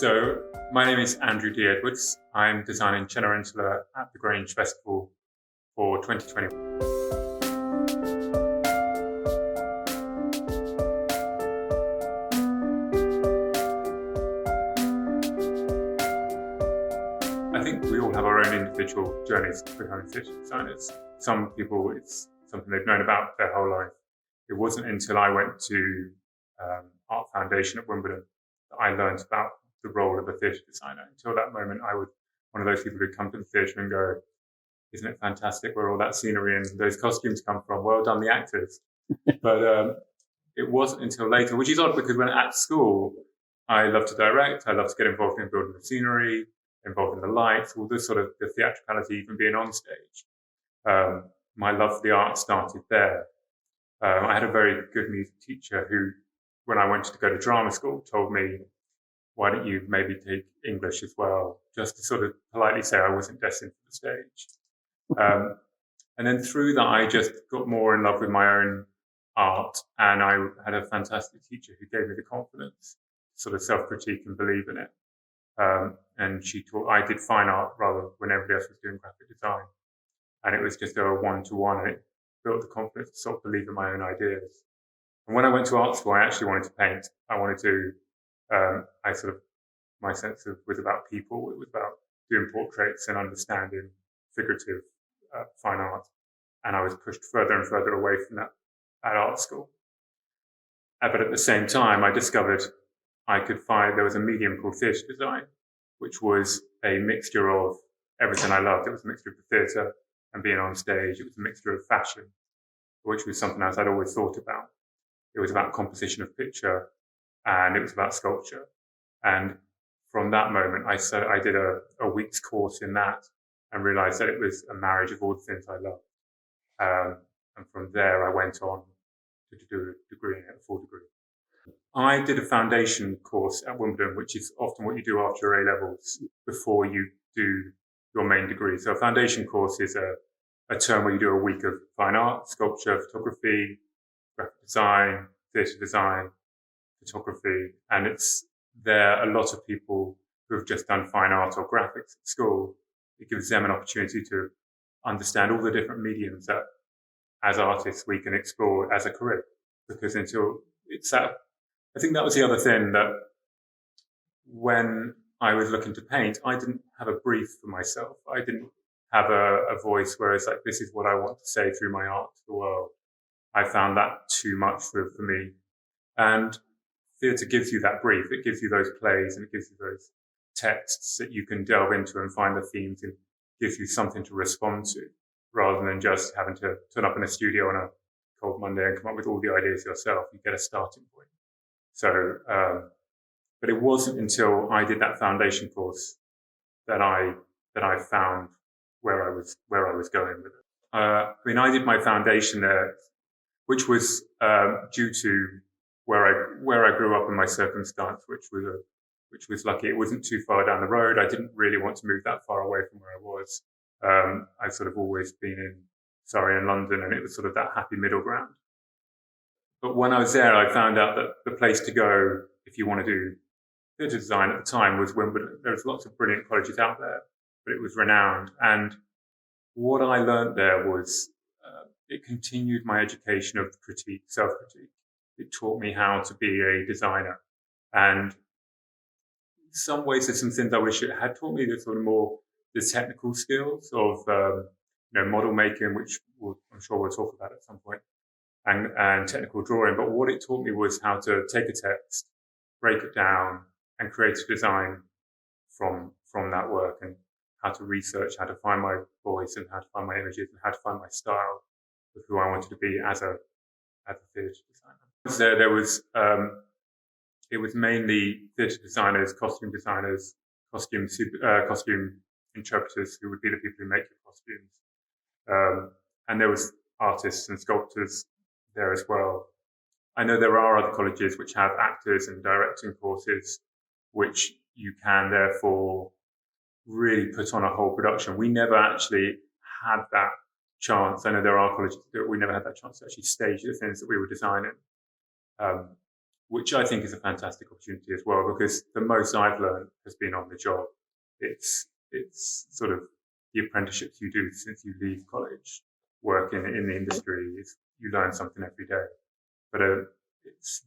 So my name is Andrew D. Edwards. I'm designing Cenerentula at the Grange Festival for 2020. I think we all have our own individual journeys to becoming theatre designers. Some people, it's something they've known about their whole life. It wasn't until I went to Art Foundation at Wimbledon that I learned about the role of a theatre designer. Until that moment, I was one of those people who come to the theatre and go, isn't it fantastic where all that scenery and those costumes come from? Well done, the actors. But it wasn't until later, which is odd because when at school, I love to direct, I love to get involved in building the scenery, involved in the lights, all this sort of the theatricality, even being on stage. My love for the art started there. I had a very good music teacher who, when I wanted to go to drama school, told me, why don't you maybe take English as well, just to sort of politely say I wasn't destined for the stage. And then through that, I just got more in love with my own art, and I had a fantastic teacher who gave me the confidence to sort of self-critique and believe in it. And she taught, I did fine art rather when everybody else was doing graphic design. And it was just a one-to-one, and it built the confidence to sort of believe in my own ideas. And when I went to art school, I actually wanted to paint. I wanted to, my sense of was about people. It was about doing portraits and understanding figurative fine art. And I was pushed further and further away from that at art school. But at the same time, I discovered there was a medium called theatre design, which was a mixture of everything I loved. It was a mixture of the theatre and being on stage. It was a mixture of fashion, which was something else I'd always thought about. It was about composition of picture, and it was about sculpture. And from that moment, I did a week's course in that and realized that it was a marriage of all the things I loved. And from there, I went on to do a degree, a full degree. I did a foundation course at Wimbledon, which is often what you do after your A-levels before you do your main degree. So a foundation course is a term where you do a week of fine art, sculpture, photography, graphic design, theatre design, photography. And it's there a lot of people who have just done fine art or graphics at school. It gives them an opportunity to understand all the different mediums that as artists we can explore as a career. Because until it's that, I think that was the other thing, that when I was looking to paint, I didn't have a brief for myself. I didn't have a voice where it's like, this is what I want to say through my art to the world. I found that too much for me. And theatre gives you that brief. It gives you those plays and it gives you those texts that you can delve into and find the themes, and gives you something to respond to rather than just having to turn up in a studio on a cold Monday and come up with all the ideas yourself. You get a starting point. So, but it wasn't until I did that foundation course that I found where I was going with it. I did my foundation there, which was due to where I grew up and my circumstance, which was lucky. It wasn't too far down the road. I didn't really want to move that far away from where I was. I've sort of always been in Surrey and London, and it was sort of that happy middle ground. But when I was there, I found out that the place to go if you want to do theatre design at the time was Wimbledon. There was lots of brilliant colleges out there, but it was renowned. And what I learned there was it continued my education of critique, self-critique. It taught me how to be a designer. And in some ways, there's some things I wish it had taught me, the sort of more the technical skills of model making, which I'm sure we'll talk about at some point, and technical drawing. But what it taught me was how to take a text, break it down, and create a design from that work, and how to research, how to find my voice, and how to find my images, and how to find my style of who I wanted to be as a theatre designer. There was it was mainly theatre designers, costume designers, costume interpreters who would be the people who make your costumes, and there was artists and sculptors there as well. I know there are other colleges which have actors and directing courses, which you can therefore really put on a whole production. We never actually had that chance. I know there are colleges that we never had that chance to actually stage the things that we were designing. which I think is a fantastic opportunity as well, because the most I've learned has been on the job. It's sort of the apprenticeships you do since you leave college, working in the industry, you learn something every day. But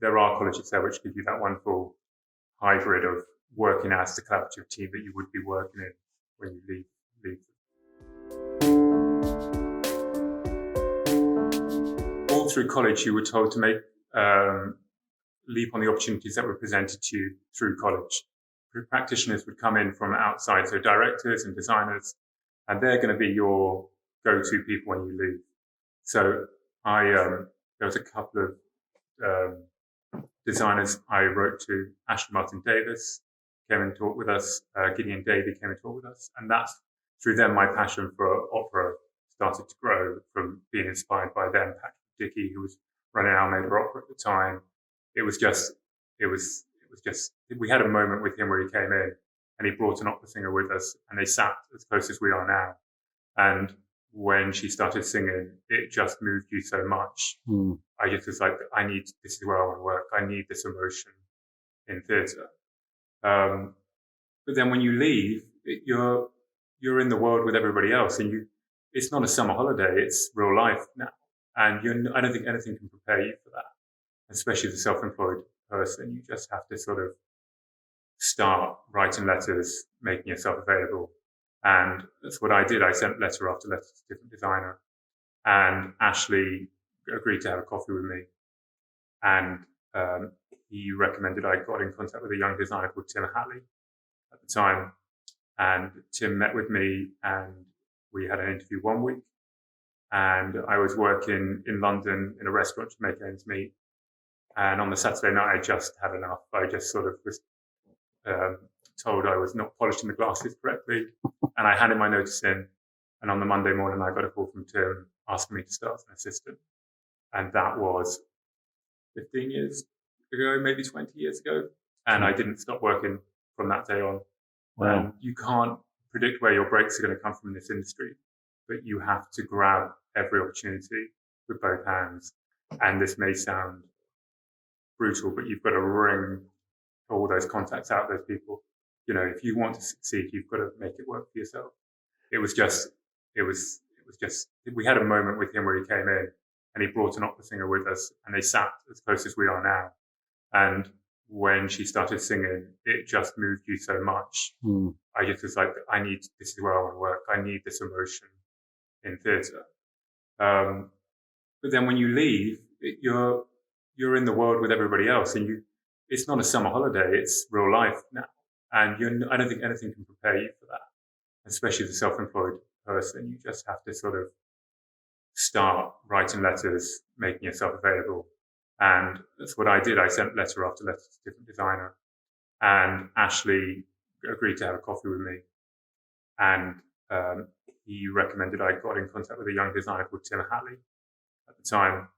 there are colleges there which give you that wonderful hybrid of working as the collaborative team that you would be working in when you leave. All through college, you were told to make leap on the opportunities that were presented to you through college. Practitioners would come in from outside, so directors and designers, and they're going to be your go-to people when you leave. So there was a couple of designers I wrote to. Ashley Martin Davis came and talked with us. Gideon Davey came and talked with us, and that's through them my passion for opera started to grow, from being inspired by them. Patrick Dickey, who was running Almeida Opera at the time. It was just we had a moment with him where he came in and he brought an opera singer with us, and they sat as close as we are now. And when she started singing, it just moved you so much. I just was like, this is where I want to work. I need this emotion in theatre. But then when you leave, you're in the world with everybody else, and it's not a summer holiday, it's real life now. And I don't think anything can prepare you for that, especially as a self-employed person. You just have to sort of start writing letters, making yourself available. And that's what I did. I sent letter after letter to different designer, and Ashley agreed to have a coffee with me. And he recommended I got in contact with a young designer called Tim Hatley at the time. And Tim met with me and we had an interview one week. And I was working in London in a restaurant to make ends meet. And on the Saturday night, I just had enough. I just sort of was told I was not polishing the glasses correctly. And I handed my notice in. And on the Monday morning, I got a call from Tim asking me to start as an assistant. And that was 15 years ago, maybe 20 years ago. And I didn't stop working from that day on. Wow. You can't predict where your breaks are going to come from in this industry, but you have to grab every opportunity with both hands. And this may sound brutal, but you've got to wring all those contacts out, those people. If you want to succeed, you've got to make it work for yourself. We had a moment with him where he came in and he brought an opera singer with us, and they sat as close as we are now. And when she started singing, it just moved you so much. I just was like, this is where I want to work. I need this emotion in theatre. But then when you leave, you're in the world with everybody else, and it's not a summer holiday, it's real life now. And I don't think anything can prepare you for that, especially as a self-employed person. You just have to sort of start writing letters, making yourself available. And that's what I did. I sent letter after letter to different designer, and Ashley agreed to have a coffee with me. And he recommended I got in contact with a young designer called Tim Hatley at the time.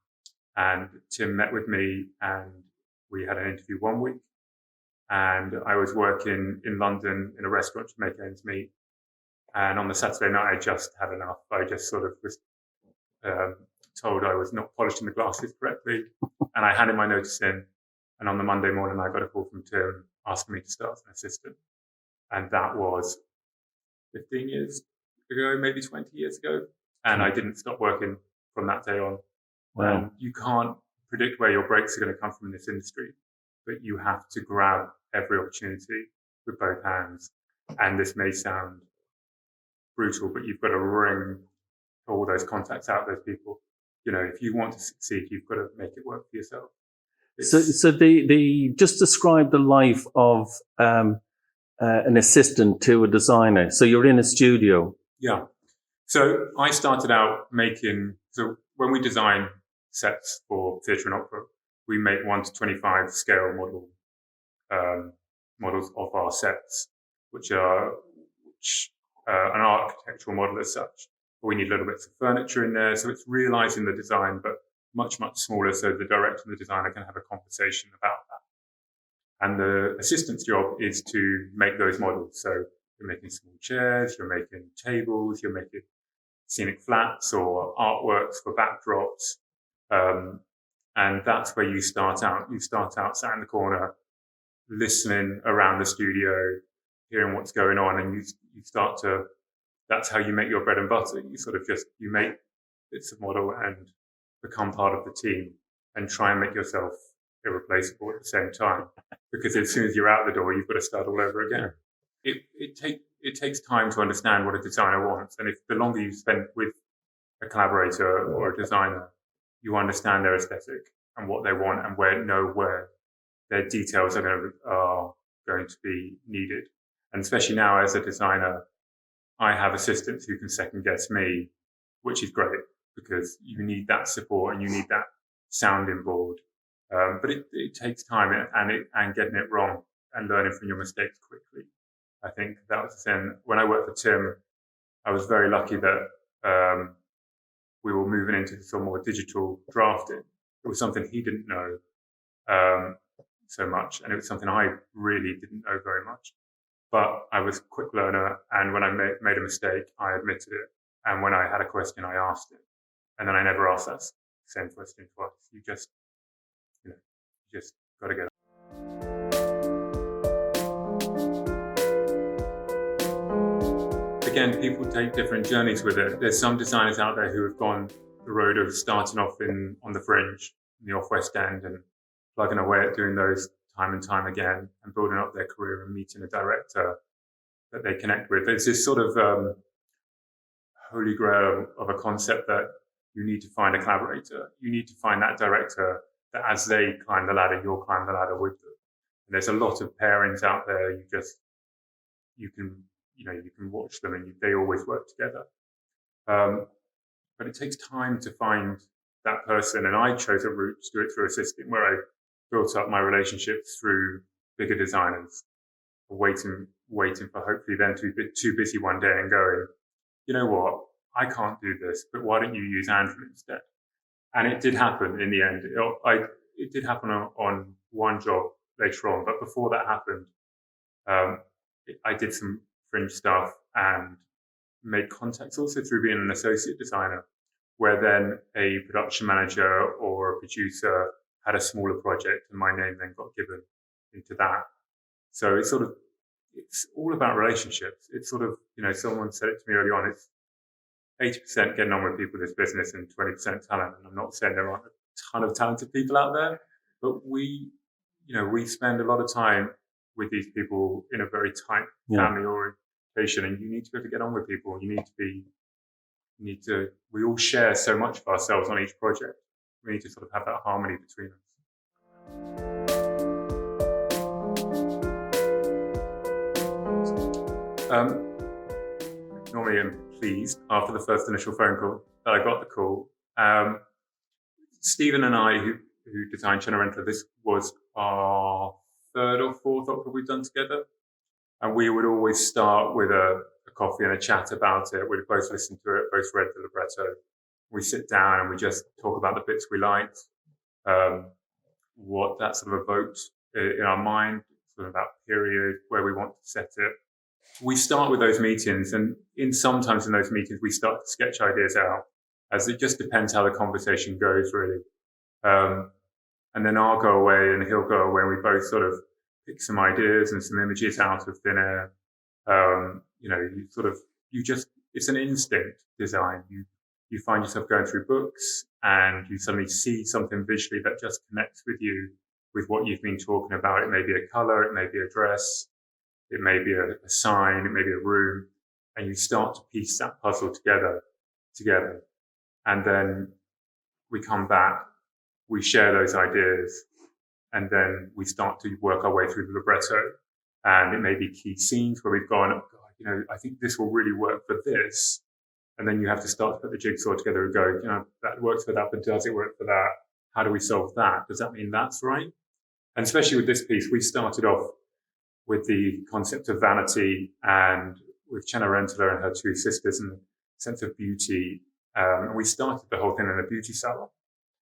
And Tim met with me and we had an interview one week. And I was working in London in a restaurant to make ends meet. And on the Saturday night, I just had enough. I just sort of was told I was not polishing the glasses correctly. And I handed my notice in. And on the Monday morning, I got a call from Tim asking me to start as an assistant. And that was 15 years ago, maybe 20 years ago. And I didn't stop working from that day on. Wow. You can't predict where your breaks are going to come from in this industry, but you have to grab every opportunity with both hands. And this may sound brutal, but you've got to wring all those contacts out, those people. If you want to succeed, you've got to make it work for yourself. So the just describe the life of an assistant to a designer. So you're in a studio. Yeah. So I started out so when we design sets for theatre and opera, we make 1:25 scale models of our sets, which are an architectural model as such. But we need little bits of furniture in there, so it's realising the design, but much, much smaller, so the director and the designer can have a conversation about that. And the assistant's job is to make those models. So you're making small chairs, you're making tables, you're making scenic flats or artworks for backdrops. And that's where you start out. You start out sat in the corner, listening around the studio, hearing what's going on, and you start to, that's how you make your bread and butter. You sort of you make bits of model and become part of the team and try and make yourself irreplaceable at the same time. Because as soon as you're out the door, you've got to start all over again. It takes time to understand what a designer wants. And if the longer you spend with a collaborator or a designer, you understand their aesthetic and what they want and where their details are going to be needed. And especially now as a designer, I have assistants who can second guess me, which is great because you need that support and you need that sounding board. But it takes time and getting it wrong and learning from your mistakes quickly. I think that was the thing. When I worked for Tim, I was very lucky that we were moving into some more digital drafting. It was something he didn't know so much, and it was something I really didn't know very much. But I was a quick learner, and when I made a mistake, I admitted it. And when I had a question, I asked it. And then I never asked that same question twice. You just got to get it. Again, people take different journeys with it. There's some designers out there who have gone the road of starting off on the fringe, in the off-West End, and plugging away at doing those time and time again and building up their career and meeting a director that they connect with. There's this sort of holy grail of a concept that you need to find a collaborator. You need to find that director that as they climb the ladder, you'll climb the ladder with them. And there's a lot of pairings out there. You can watch them and they always work together. But it takes time to find that person. And I chose a route to do it through assisting, where I built up my relationships through bigger designers, waiting for hopefully them to be too busy one day and going, you know what, I can't do this, but why don't you use Andrew instead? And it did happen in the end. It did happen on one job later on, but before that happened, I did some fringe stuff and made contacts also through being an associate designer, where then a production manager or a producer had a smaller project and my name then got given into that. So it's all about relationships. It's sort of, someone said it to me early on, it's 80% getting on with people in this business and 20% talent. And I'm not saying there aren't a ton of talented people out there, but we spend a lot of time with these people in a very tight family orientation, and you need to be able to get on with people. We all share so much of ourselves on each project. We need to sort of have that harmony between us. Normally I'm pleased after the first initial phone call that I got the call. Stephen and I, who designed Cenerentola, this was our third or fourth opera we've done together. And we would always start with a coffee and a chat about it. We'd both listen to it, both read the libretto. We sit down and we just talk about the bits we liked, what that sort of evoked in our mind, sort of about period, where we want to set it. We start with those meetings, and sometimes in those meetings we start to sketch ideas out, as it just depends how the conversation goes, really. And then I'll go away and he'll go away, and we both sort of pick some ideas and some images out of thin air. It's an instinct design. You find yourself going through books and you suddenly see something visually that just connects with you, with what you've been talking about. It may be a color, it may be a dress, it may be a sign, it may be a room, and you start to piece that puzzle together. And then we come back, we share those ideas, and then we start to work our way through the libretto. And it may be key scenes where we've gone, I think this will really work for this. And then you have to start to put the jigsaw together and go, that works for that, but does it work for that? How do we solve that? Does that mean that's right? And especially with this piece, we started off with the concept of vanity and with Cenerentola and her two sisters and the sense of beauty. And we started the whole thing in a beauty salon.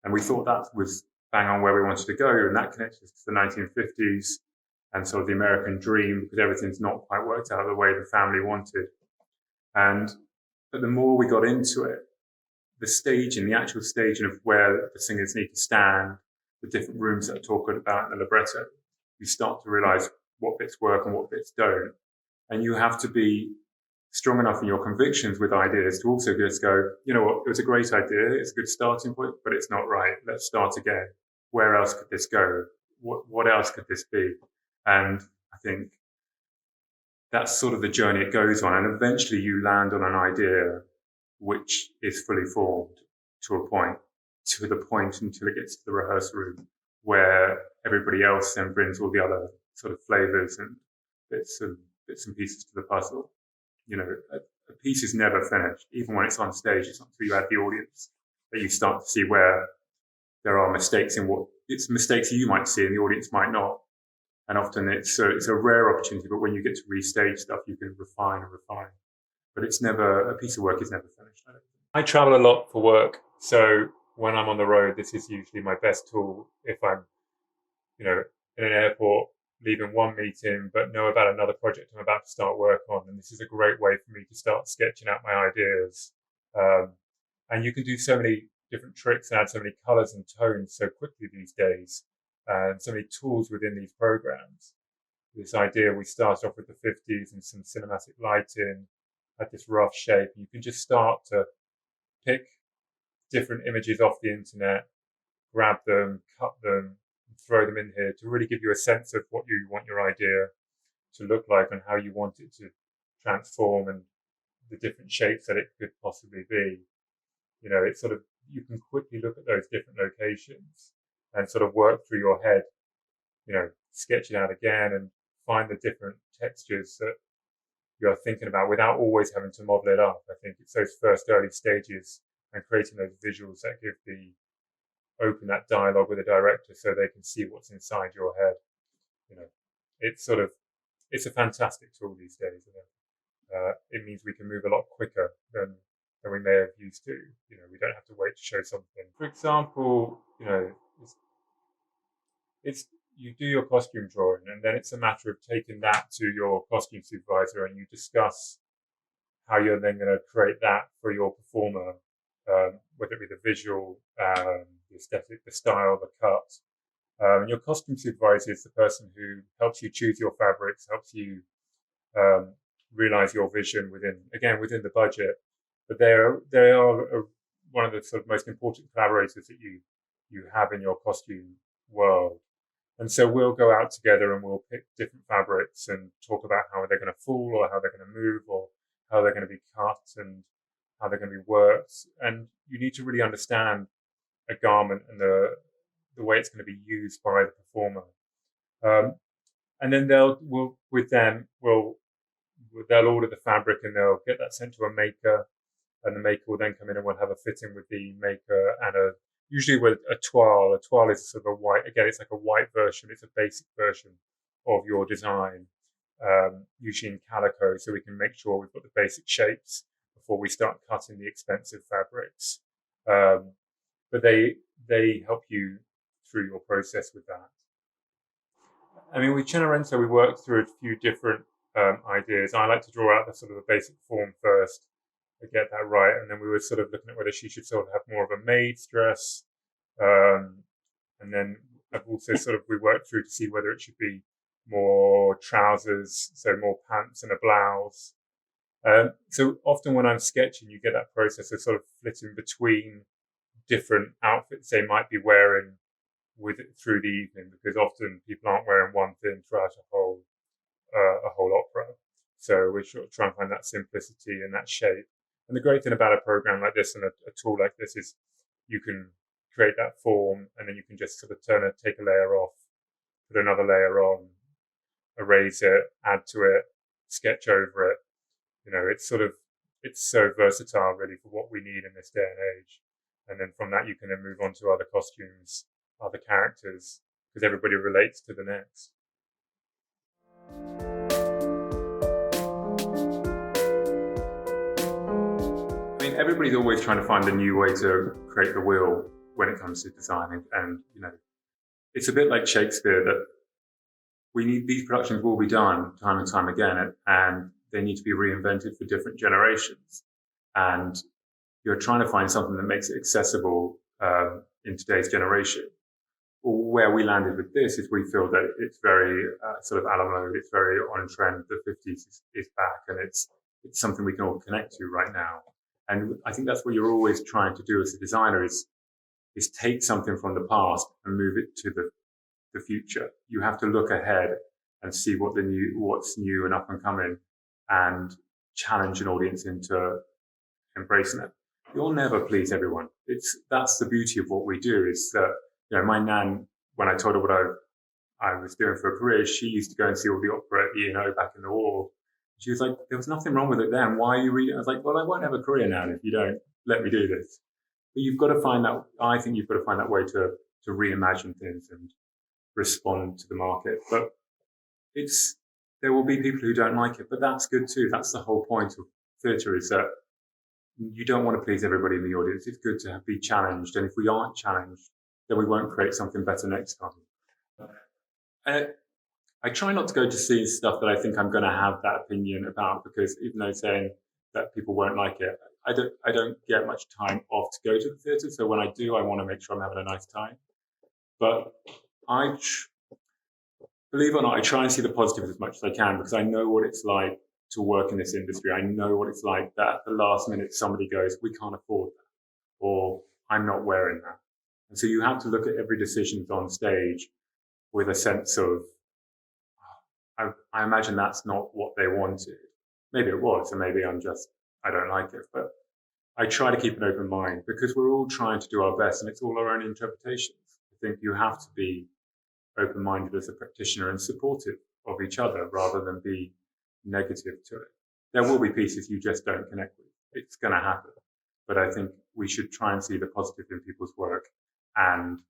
And we thought that was bang on where we wanted to go. And that connected us to the 1950s and sort of the American dream, because everything's not quite worked out the way the family wanted. But the more we got into it, the staging, the actual staging of where the singers need to stand, the different rooms that I talked about in the libretto, you start to realize what bits work and what bits don't. And you have to be strong enough in your convictions with ideas to also just go, you know what, it was a great idea, it's a good starting point, but it's not right. Let's start again. Where else could this go? What else could this be? And I think that's sort of the journey it goes on. And eventually you land on an idea which is fully formed to the point until it gets to the rehearsal room, where everybody else then brings all the other sort of flavors and bits and pieces to the puzzle. You know, a piece is never finished. Even when it's on stage, it's not until you add the audience that you start to see where there are mistakes in what it's mistakes you might see and the audience might not. And often it's a rare opportunity, but when you get to restage stuff, you can refine and refine. But it's never, a piece of work is never finished. I travel a lot for work. So when I'm on the road, this is usually my best tool. If I'm, you know, in an airport, leaving one meeting, but know about another project I'm about to start work on. And this is a great way for me to start sketching out my ideas. And you can do so many different tricks and add so many colors and tones so quickly these days. And so many tools within these programs. This idea, we started off with the 50s and some cinematic lighting, had this rough shape. You can just start to pick different images off the internet, grab them, cut them, and throw them in here to really give you a sense of what you want your idea to look like and how you want it to transform and the different shapes that it could possibly be. You know, it's sort of, you can quickly look at those different locations and sort of work through your head, you know, sketch it out again and find the different textures that you're thinking about without always having to model it up. I think it's those first early stages and creating those visuals that open that dialogue with the director so they can see what's inside your head. You know, it's a fantastic tool these days. You know? It means we can move a lot quicker than we may have used to. You know, we don't have to wait to show something. For example, you know, it's you do your costume drawing, and then it's a matter of taking that to your costume supervisor, and you discuss how you're then going to create that for your performer, whether it be the visual, the aesthetic, the style, the cut. And your costume supervisor is the person who helps you choose your fabrics, helps you realize your vision within the budget. But they are one of the sort of most important collaborators that you have in your costume world. And so we'll go out together and we'll pick different fabrics and talk about how they're going to fall or how they're going to move or how they're going to be cut and how they're going to be worked. And you need to really understand a garment and the way it's going to be used by the performer. And then they'll order the fabric and they'll get that sent to a maker, and the maker will then come in and we'll have a fitting with the maker and usually with a toile. A toile is sort of a white, again, it's like a white version. It's a basic version of your design, usually in calico, so we can make sure we've got the basic shapes before we start cutting the expensive fabrics. But they help you through your process with that. I mean, with Cenerentola, we worked through a few different ideas. I like to draw out the sort of a basic form first to get that right, and then we were sort of looking at whether she should sort of have more of a maid's dress, and then I've also we worked through to see whether it should be more trousers, so more pants and a blouse. So often when I'm sketching, you get that process of sort of flitting between different outfits they might be wearing through the evening, because often people aren't wearing one thing throughout a whole opera. So we sort of try and find that simplicity and that shape. And the great thing about a program like this and a tool like this is you can create that form and then you can just sort of take a layer off, put another layer on, erase it, add to it, sketch over it. You know, it's so versatile really for what we need in this day and age. And then from that, you can then move on to other costumes, other characters, because everybody relates to the next. I mean, everybody's always trying to find a new way to create the wheel when it comes to design. And you know, it's a bit like Shakespeare that these productions will be done time and time again, and they need to be reinvented for different generations. And you're trying to find something that makes it accessible in today's generation. Where we landed with this is we feel that it's very sort of a la mode, it's very on trend. The 50s is back, and it's something we can all connect to right now. And I think that's what you're always trying to do as a designer is take something from the past and move it to the future. You have to look ahead and see what's new and up and coming, and challenge an audience into embracing it. You'll never please everyone. That's the beauty of what we do is that, my nan, when I told her what I was doing for a career, she used to go and see all the opera at E&O back in the war. She was like, there was nothing wrong with it then. Why are you reading? I was like, well, I won't have a career now if you don't let me do this. But you've got to find that, I think you've got to find that way to reimagine things and respond to the market. But there will be people who don't like it, but that's good too. That's the whole point of theatre, is that you don't want to please everybody in the audience. It's good to be challenged. And if we aren't challenged, then we won't create something better next time. I try not to go to see stuff that I think I'm going to have that opinion about, because even though saying that people won't like it, I don't get much time off to go to the theatre. So when I do, I want to make sure I'm having a nice time. But believe it or not, I try and see the positives as much as I can, because I know what it's like to work in this industry. I know what it's like that at the last minute somebody goes, we can't afford that, or I'm not wearing that. And so you have to look at every decision on stage with a sense of, I imagine that's not what they wanted. Maybe it was, and maybe I don't like it. But I try to keep an open mind, because we're all trying to do our best, and it's all our own interpretations. I think you have to be open-minded as a practitioner and supportive of each other rather than be negative to it. There will be pieces you just don't connect with. It's going to happen. But I think we should try and see the positive in people's work and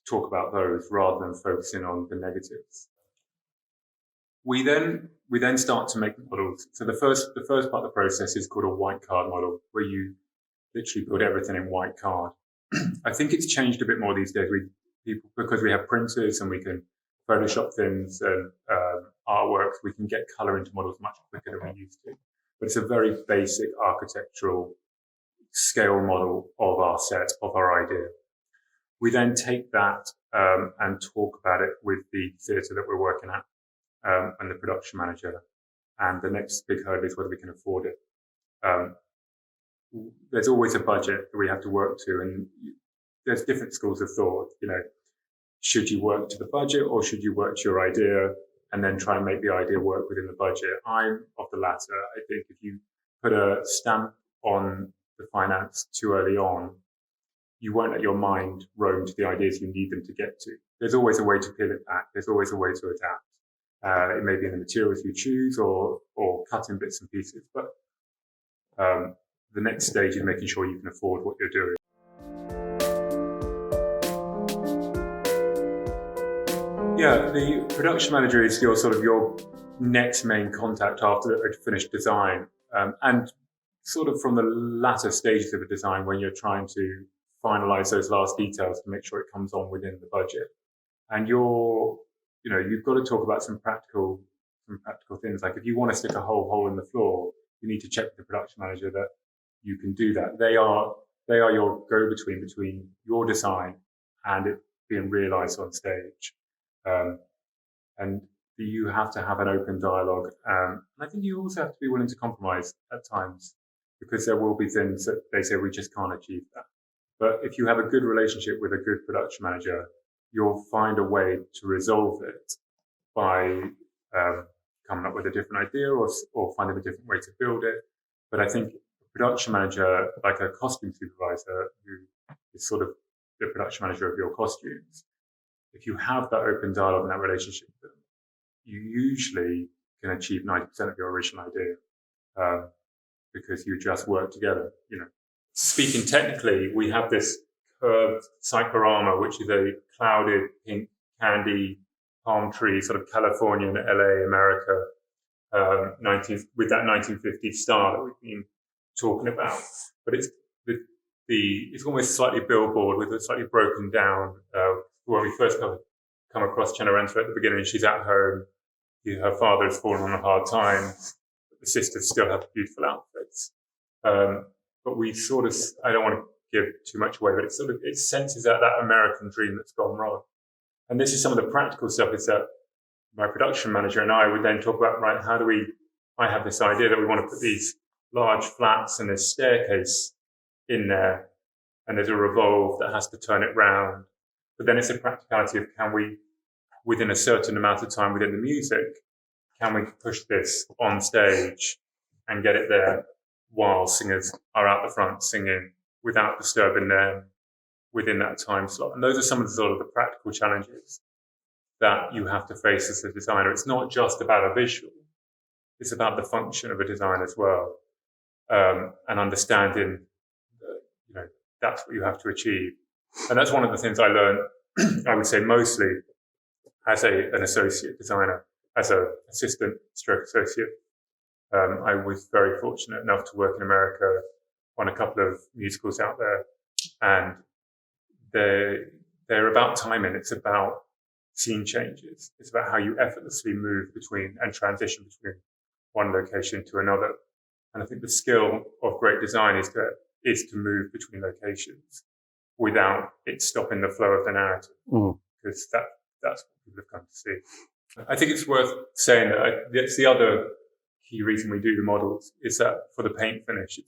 talk about those rather than focusing on the negatives. We then start to make models. So the first part of the process is called a white card model, where you literally put everything in white card. I think it's changed a bit more these days. Because we have printers and we can Photoshop things and artworks, we can get color into models much quicker than we used to. But it's a very basic architectural scale model of our set, of our idea. We then take that and talk about it with the theatre that we're working at and the production manager. And the next big hurdle is whether we can afford it. There's always a budget that we have to work to, and there's different schools of thought. Should you work to the budget, or should you work to your idea and then try and make the idea work within the budget? I'm of the latter. I think if you put a stamp on the finance too early on, you won't let your mind roam to the ideas you need them to get to. There's always a way to peel it back. There's always a way to adapt. It may be in the materials you choose or cut in bits and pieces. But the next stage is making sure you can afford what you're doing. Yeah, the production manager is your next main contact after a finished design, and sort of from the latter stages of a design when you're trying to finalize those last details to make sure it comes on within the budget. And you've got to talk about some practical things. Like if you want to stick a hole in the floor, you need to check with the production manager that you can do that. They are your go-between between your design and it being realized on stage. And you have to have an open dialogue. And I think you also have to be willing to compromise at times, because there will be things that they say we just can't achieve that. But if you have a good relationship with a good production manager, you'll find a way to resolve it by coming up with a different idea or finding a different way to build it. But I think a production manager, like a costume supervisor, who is sort of the production manager of your costumes, if you have that open dialogue and that relationship with them, you usually can achieve 90% of your original idea because you just work together. Speaking technically, we have this curved cyclorama, which is a clouded pink candy palm tree, sort of Californian, LA, America, with that 1950s style that we've been talking about. But it's almost slightly billboard with a slightly broken down. When we first come across Cenerentola at the beginning, she's at home. Her father has fallen on a hard time. But the sisters still have beautiful outfits. but we sort of, I don't want to give too much away, but it senses out that American dream that's gone wrong. And this is some of the practical stuff is that my production manager and I would then talk about, right, I have this idea that we want to put these large flats and this staircase in there, and there's a revolve that has to turn it round. But then it's a practicality of can we, within a certain amount of time within the music, can we push this on stage and get it there while singers are out the front singing without disturbing them within that time slot? And those are some of the sort of the practical challenges that you have to face as a designer. It's not just about a visual. It's about the function of a design as well. And understanding that, that's what you have to achieve. And that's one of the things I learned, I would say mostly as an associate designer, as an assistant stroke associate. I was very fortunate enough to work in America on a couple of musicals out there, and they're about timing. It's about scene changes. It's about how you effortlessly move between and transition between one location to another. And I think the skill of great design is to move between locations without it stopping the flow of the narrative, because that's what people have come to see. I think it's worth saying that that's the other key reason we do the models is that for the paint finish,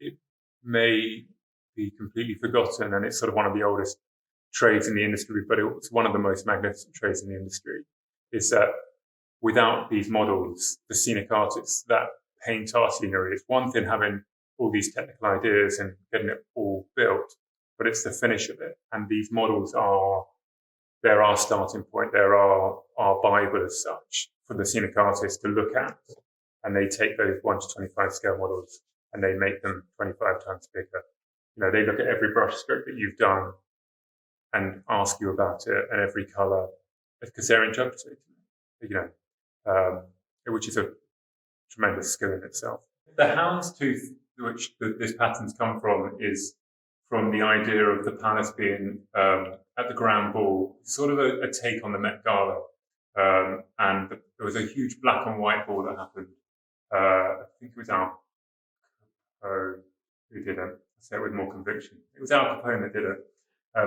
it may be completely forgotten, and it's sort of one of the oldest trades in the industry, but it's one of the most magnificent trades in the industry, is that without these models, the scenic artists that paint our scenery, it's one thing having all these technical ideas and getting it all built, but it's the finish of it. And these models they're our starting point. They're our Bible as such for the scenic artists to look at. And they take those 1:25 scale models and they make them 25 times bigger. They look at every brush stroke that you've done and ask you about it, and every color, because they're interpreting it, which is a tremendous skill in itself. The houndstooth, which this pattern's come from, is from the idea of the palace being at the Grand Ball, sort of a take on the Met Gala. And there was a huge black and white ball that happened. I think it was Al Capone who did it. I say it with more conviction. It was Al Capone that did it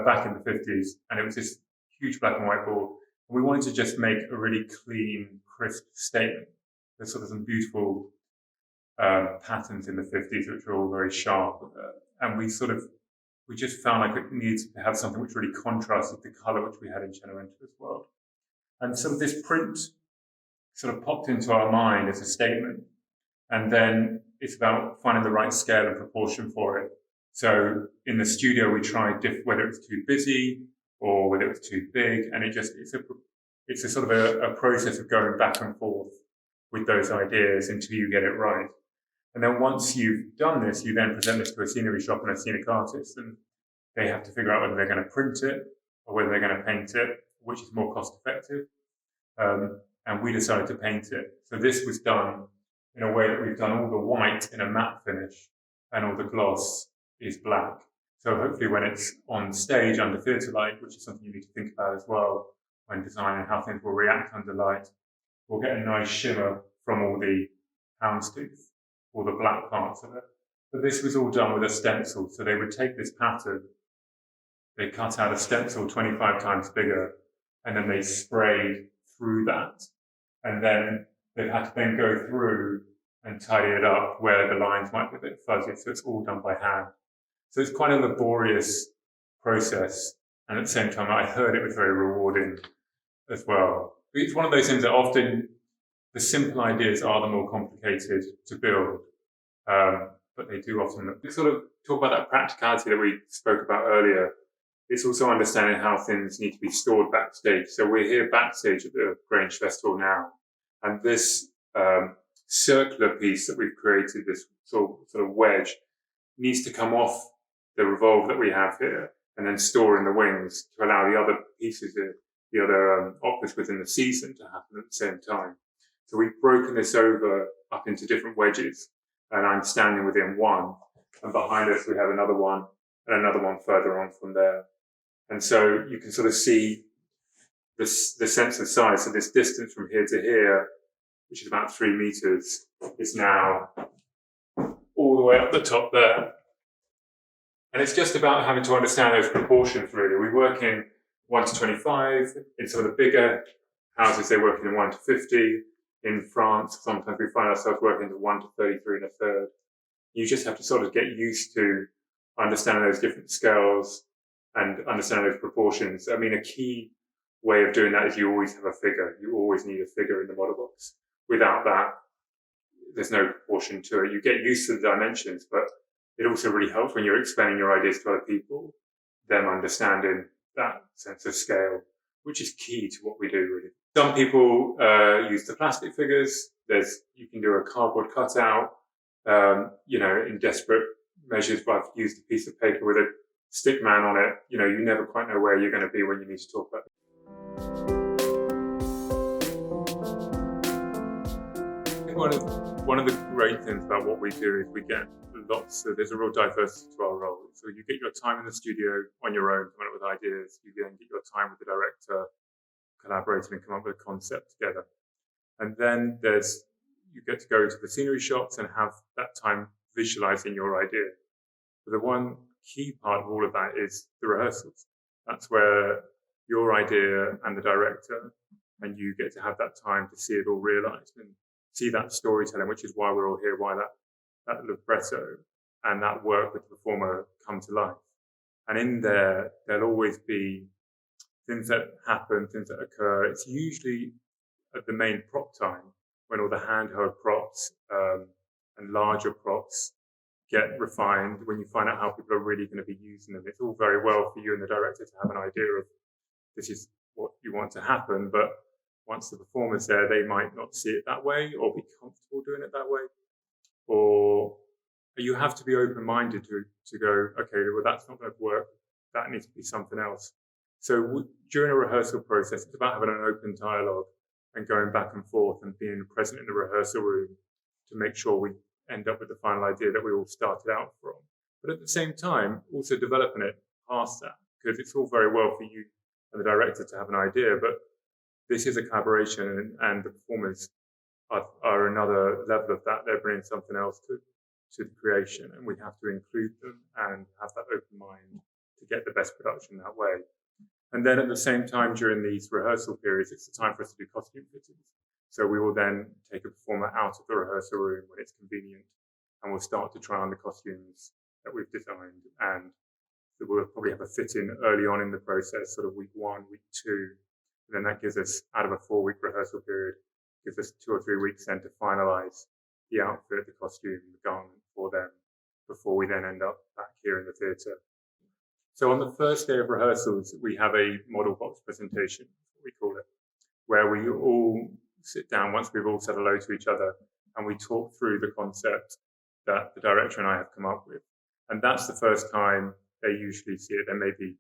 back in the 50s. And it was this huge black and white ball. And we wanted to just make a really clean, crisp statement. There's sort of some beautiful patterns in the 50s, which are all very sharp. And we just found like it needs to have something which really contrasted the color which we had in Cenerento's world. And so this print sort of popped into our mind as a statement. And then it's about finding the right scale and proportion for it. So in the studio, we tried whether it was too busy or whether it was too big. And it's a sort of a process of going back and forth with those ideas until you get it right. And then once you've done this, you then present this to a scenery shop and a scenic artist, and they have to figure out whether they're going to print it or whether they're going to paint it, which is more cost effective. And we decided to paint it. So this was done in a way that we've done all the white in a matte finish and all the gloss is black. So hopefully when it's on stage under theatre light, which is something you need to think about as well when designing how things will react under light, we'll get a nice shimmer from all the houndstooth, all the black parts of it. But this was all done with a stencil. So they would take this pattern, they cut out a stencil 25 times bigger, and then they sprayed through that. And then they've had to then go through and tidy it up where the lines might be a bit fuzzy. So it's all done by hand. So it's quite a laborious process. And at the same time, I heard it was very rewarding as well. It's one of those things that often the simple ideas are the more complicated to build. But they do often sort of talk about that practicality that we spoke about earlier. It's also understanding how things need to be stored backstage. So we're here backstage at the Grange Festival now. And this circular piece that we've created, this sort of wedge, needs to come off the revolve that we have here and then store in the wings to allow the other pieces, the other operas within the season to happen at the same time. So we've broken this over up into different wedges, and I'm standing within one, and behind us we have another one and another one further on from there. And so you can sort of see the sense of size. So this distance from here to here, which is about 3 meters, is now all all the way up the top there. And it's just about having to understand those proportions, really. We work in 1 to 25. In some of the bigger houses, they work in 1 to 50. In France, sometimes we find ourselves working to 1 to 33 and a third. You just have to sort of get used to understanding those different scales and understanding those proportions. I mean, a key way of doing that is you always have a figure. You always need a figure in the model box. Without that, there's no proportion to it. You get used to the dimensions, but it also really helps when you're explaining your ideas to other people, them understanding that sense of scale, which is key to what we do, really. Some people use the plastic figures. You can do a cardboard cutout. In desperate measures, but I've used a piece of paper with a stick man on it. You never quite know where you're going to be when you need to talk about it. I think one of the great things about what we do is we get there's a real diversity to our role. So you get your time in the studio on your own, coming up with ideas. You then get your time with the director, collaborating and come up with a concept together. And then you get to go to the scenery shots and have that time visualizing your idea. But the one key part of all of that is the rehearsals. That's where your idea and the director and you get to have that time to see it all realized and see that storytelling, which is why we're all here, why that libretto and that work with the performer come to life. And in there'll always be things that happen, things that occur. It's usually at the main prop time when all the handheld props and larger props get refined, when you find out how people are really going to be using them. It's all very well for you and the director to have an idea of this is what you want to happen, but once the performer's there, they might not see it that way or be comfortable doing it that way. Or you have to be open-minded to go, okay, well, that's not going to work. That needs to be something else. So during a rehearsal process, it's about having an open dialogue and going back and forth and being present in the rehearsal room to make sure we end up with the final idea that we all started out from. But at the same time, also developing it past that, because it's all very well for you and the director to have an idea, but this is a collaboration and the performers are another level of that. They're bringing something else to the creation, and we have to include them and have that open mind to get the best production that way. And then at the same time, during these rehearsal periods, it's the time for us to do costume fittings. So we will then take a performer out of the rehearsal room when it's convenient, and we'll start to try on the costumes that we've designed. And we'll probably have a fit-in early on in the process, sort of week 1, week 2. And then that gives us, out of a 4-week rehearsal period, gives us 2 or 3 weeks then to finalize the outfit, the costume, the garment for them, before we then end up back here in the theatre. So on the first day of rehearsals, we have a model box presentation, we call it, where we all sit down once we've all said hello to each other and we talk through the concept that the director and I have come up with. And that's the first time they usually see it. There may be,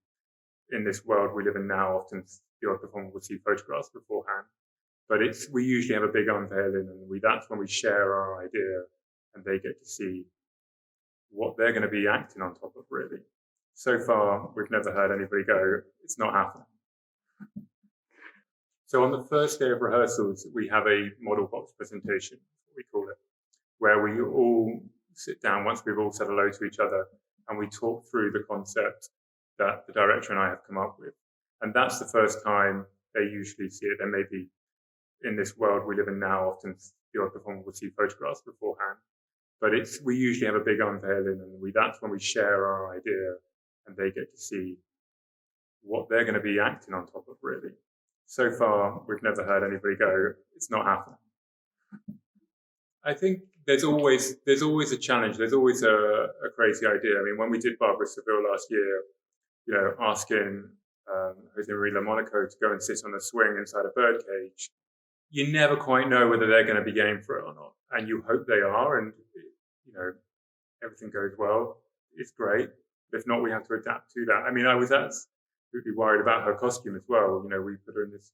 in this world we live in now, often the odd performer will see photographs beforehand. But we usually have a big unveiling, and that's when we share our idea and they get to see what they're going to be acting on top of, really. So far, we've never heard anybody go, it's not happening. So on the first day of rehearsals, we have a model box presentation, we call it, where we all sit down once we've all said hello to each other and we talk through the concept that the director and I have come up with. And that's the first time they usually see it. There may be, in this world we live in now, often the odd performer will see photographs beforehand. But we usually have a big unveiling, and that's when we share our idea and they get to see what they're going to be acting on top of, really. So far, we've never heard anybody go, it's not happening. I think there's always a challenge. There's always a crazy idea. I mean, when we did Barbara Seville last year, asking Jose Marie Monaco to go and sit on a swing inside a birdcage, you never quite know whether they're going to be game for it or not. And you hope they are, and everything goes well. It's great. But if not, we have to adapt to that. I mean, I was absolutely worried about her costume as well. We put her in this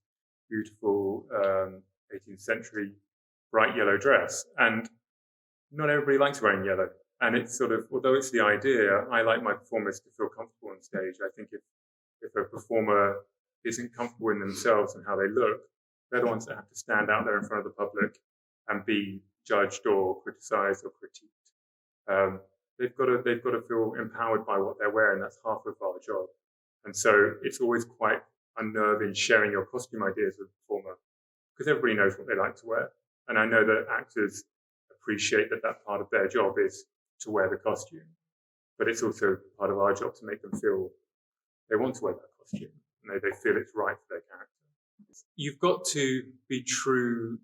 beautiful 18th century bright yellow dress, and not everybody likes wearing yellow. And it's sort of, although it's the idea, I like my performers to feel comfortable on stage. I think if a performer isn't comfortable in themselves and how they look, they're the ones that have to stand out there in front of the public and be judged or criticized or critiqued. they've got to feel empowered by what they're wearing. That's half of our job, and so it's always quite unnerving sharing your costume ideas with the performer because everybody knows what they like to wear, and I know that actors appreciate that part of their job is to wear the costume, but it's also part of our job to make them feel they want to wear that costume and they feel it's right for their character. You've got to be true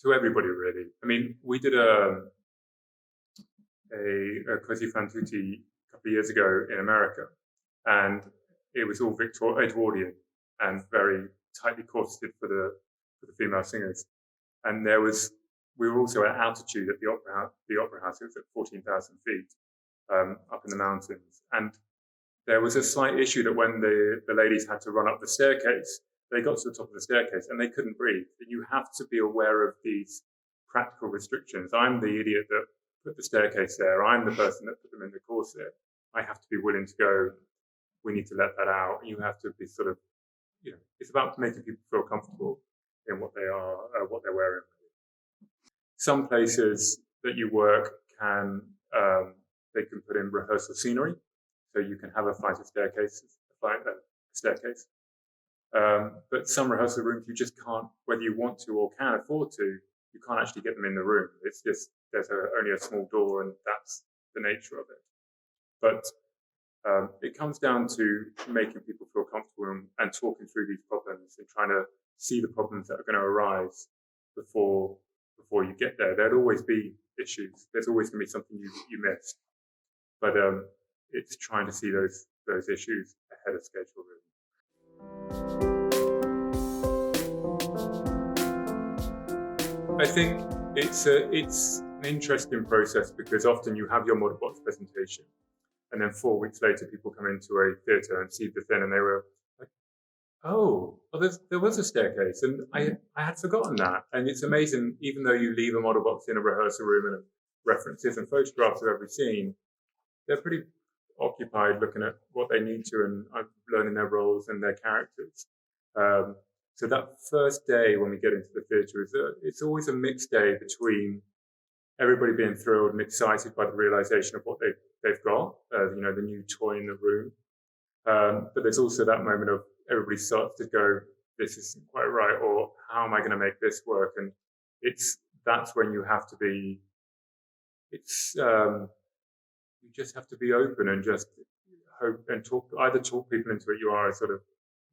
to everybody, really. I mean, we did a Così fan tutte a couple of years ago in America, and it was all Edwardian and very tightly corseted for the female singers. And we were also at altitude at the opera house. It was at 14,000 feet up in the mountains, and there was a slight issue that when the ladies had to run up the staircase, they got to the top of the staircase and they couldn't breathe. And you have to be aware of these practical restrictions. I'm the idiot that put the staircase there. I'm the person that put them in the corset. I have to be willing to go, we need to let that out. You have to be sort of, it's about making people feel comfortable in what they are, what they're wearing. Some places that you work they can put in rehearsal scenery. So you can have a flight of staircases, staircase. But some rehearsal rooms you just can't, whether you want to or can afford to, you can't actually get them in the room. It's just, there's only a small door and that's the nature of it. But it comes down to making people feel comfortable and talking through these problems and trying to see the problems that are going to arise before you get there. There'll always be issues. There's always going to be something you missed. But it's trying to see those issues ahead of schedule, really. I think it's an interesting process because often you have your model box presentation, and then 4 weeks later, people come into a theatre and see the thing, and they were like, "Oh, there was a staircase, and I had forgotten that." And it's amazing, even though you leave a model box in a rehearsal room and references and photographs of every scene, they're pretty occupied looking at what they need to and learning their roles and their characters. So that first day when we get into the theatre, it's always a mixed day between everybody being thrilled and excited by the realization of what they've got, the new toy in the room. But there's also that moment of everybody starts to go, this isn't quite right, or how am I going to make this work? And that's when you have to be, you just have to be open and just hope and either talk people into it. You are sort of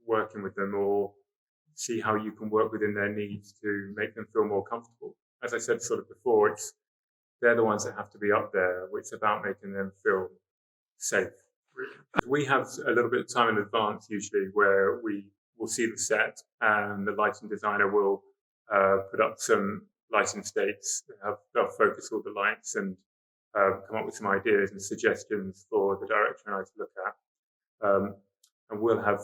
working with them, or see how you can work within their needs to make them feel more comfortable. As I said sort of before, they're the ones that have to be up there. It's about making them feel safe. We have a little bit of time in advance usually where we will see the set and the lighting designer will put up some lighting states. They'll focus all the lights and come up with some ideas and suggestions for the director and I to look at. And we'll have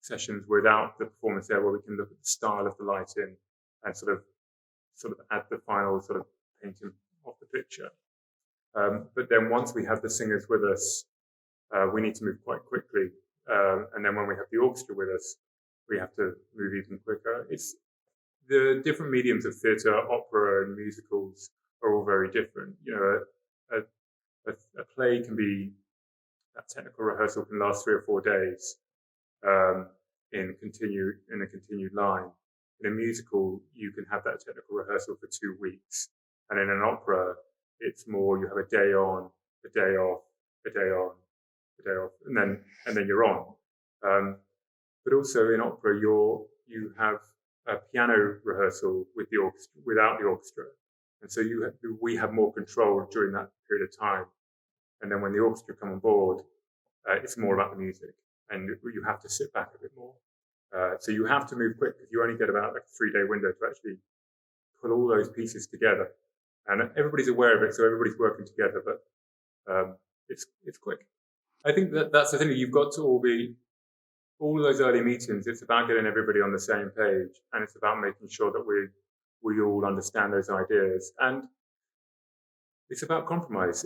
sessions without the performance there where we can look at the style of the lighting and sort of add the final sort of painting of the picture. But then once we have the singers with us, we need to move quite quickly. And then when we have the orchestra with us, we have to move even quicker. It's the different mediums of theatre, opera and musicals are all very different. A play can be, that technical rehearsal can last 3 or 4 days in a continued line. In a musical, you can have that technical rehearsal for 2 weeks. And in an opera, it's more, you have a day on, a day off, a day on, a day off, and then you're on. But also in opera, you have a piano rehearsal with the orchestra, without the orchestra. And so we have more control during that period of time. And then when the orchestra come on board, it's more about the music, and you have to sit back a bit more. So you have to move quick because you only get about like a 3-day window to actually put all those pieces together. And everybody's aware of it, so everybody's working together, but it's quick. I think that's the thing, that you've got to all of those early meetings, it's about getting everybody on the same page, and it's about making sure that we all understand those ideas. And it's about compromise.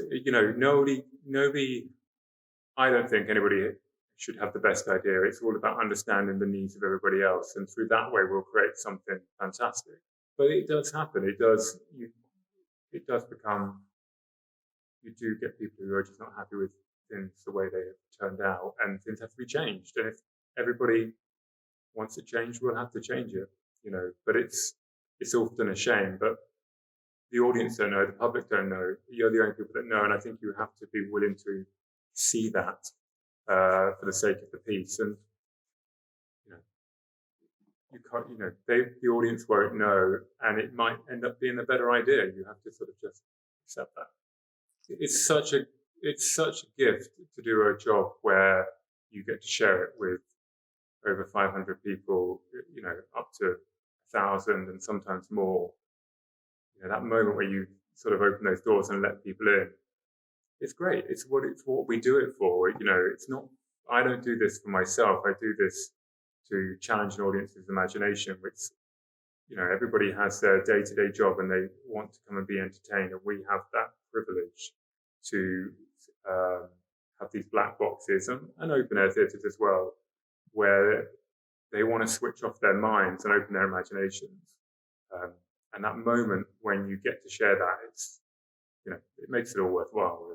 Nobody, I don't think anybody should have the best idea. It's all about understanding the needs of everybody else. And through that way, we'll create something fantastic. But it does happen. It does become you do get people who are just not happy with things the way they have turned out, and things have to be changed. And if everybody wants it changed, we'll have to change it, But it's often a shame. But the audience don't know, the public don't know. You're the only people that know, and I think you have to be willing to see that for the sake of the piece. And you can't, the audience won't know, and it might end up being a better idea. You have to sort of just accept that. It's such a gift to do a job where you get to share it with over 500 people, up to 1,000 and sometimes more. That moment where you sort of open those doors and let people in, it's great. It's what we do it for. It's not. I don't do this for myself. I do this to challenge an audience's imagination, which, everybody has their day-to-day job and they want to come and be entertained. And we have that privilege to have these black boxes and open air theatres as well, where they want to switch off their minds and open their imaginations. And that moment when you get to share that, it makes it all worthwhile.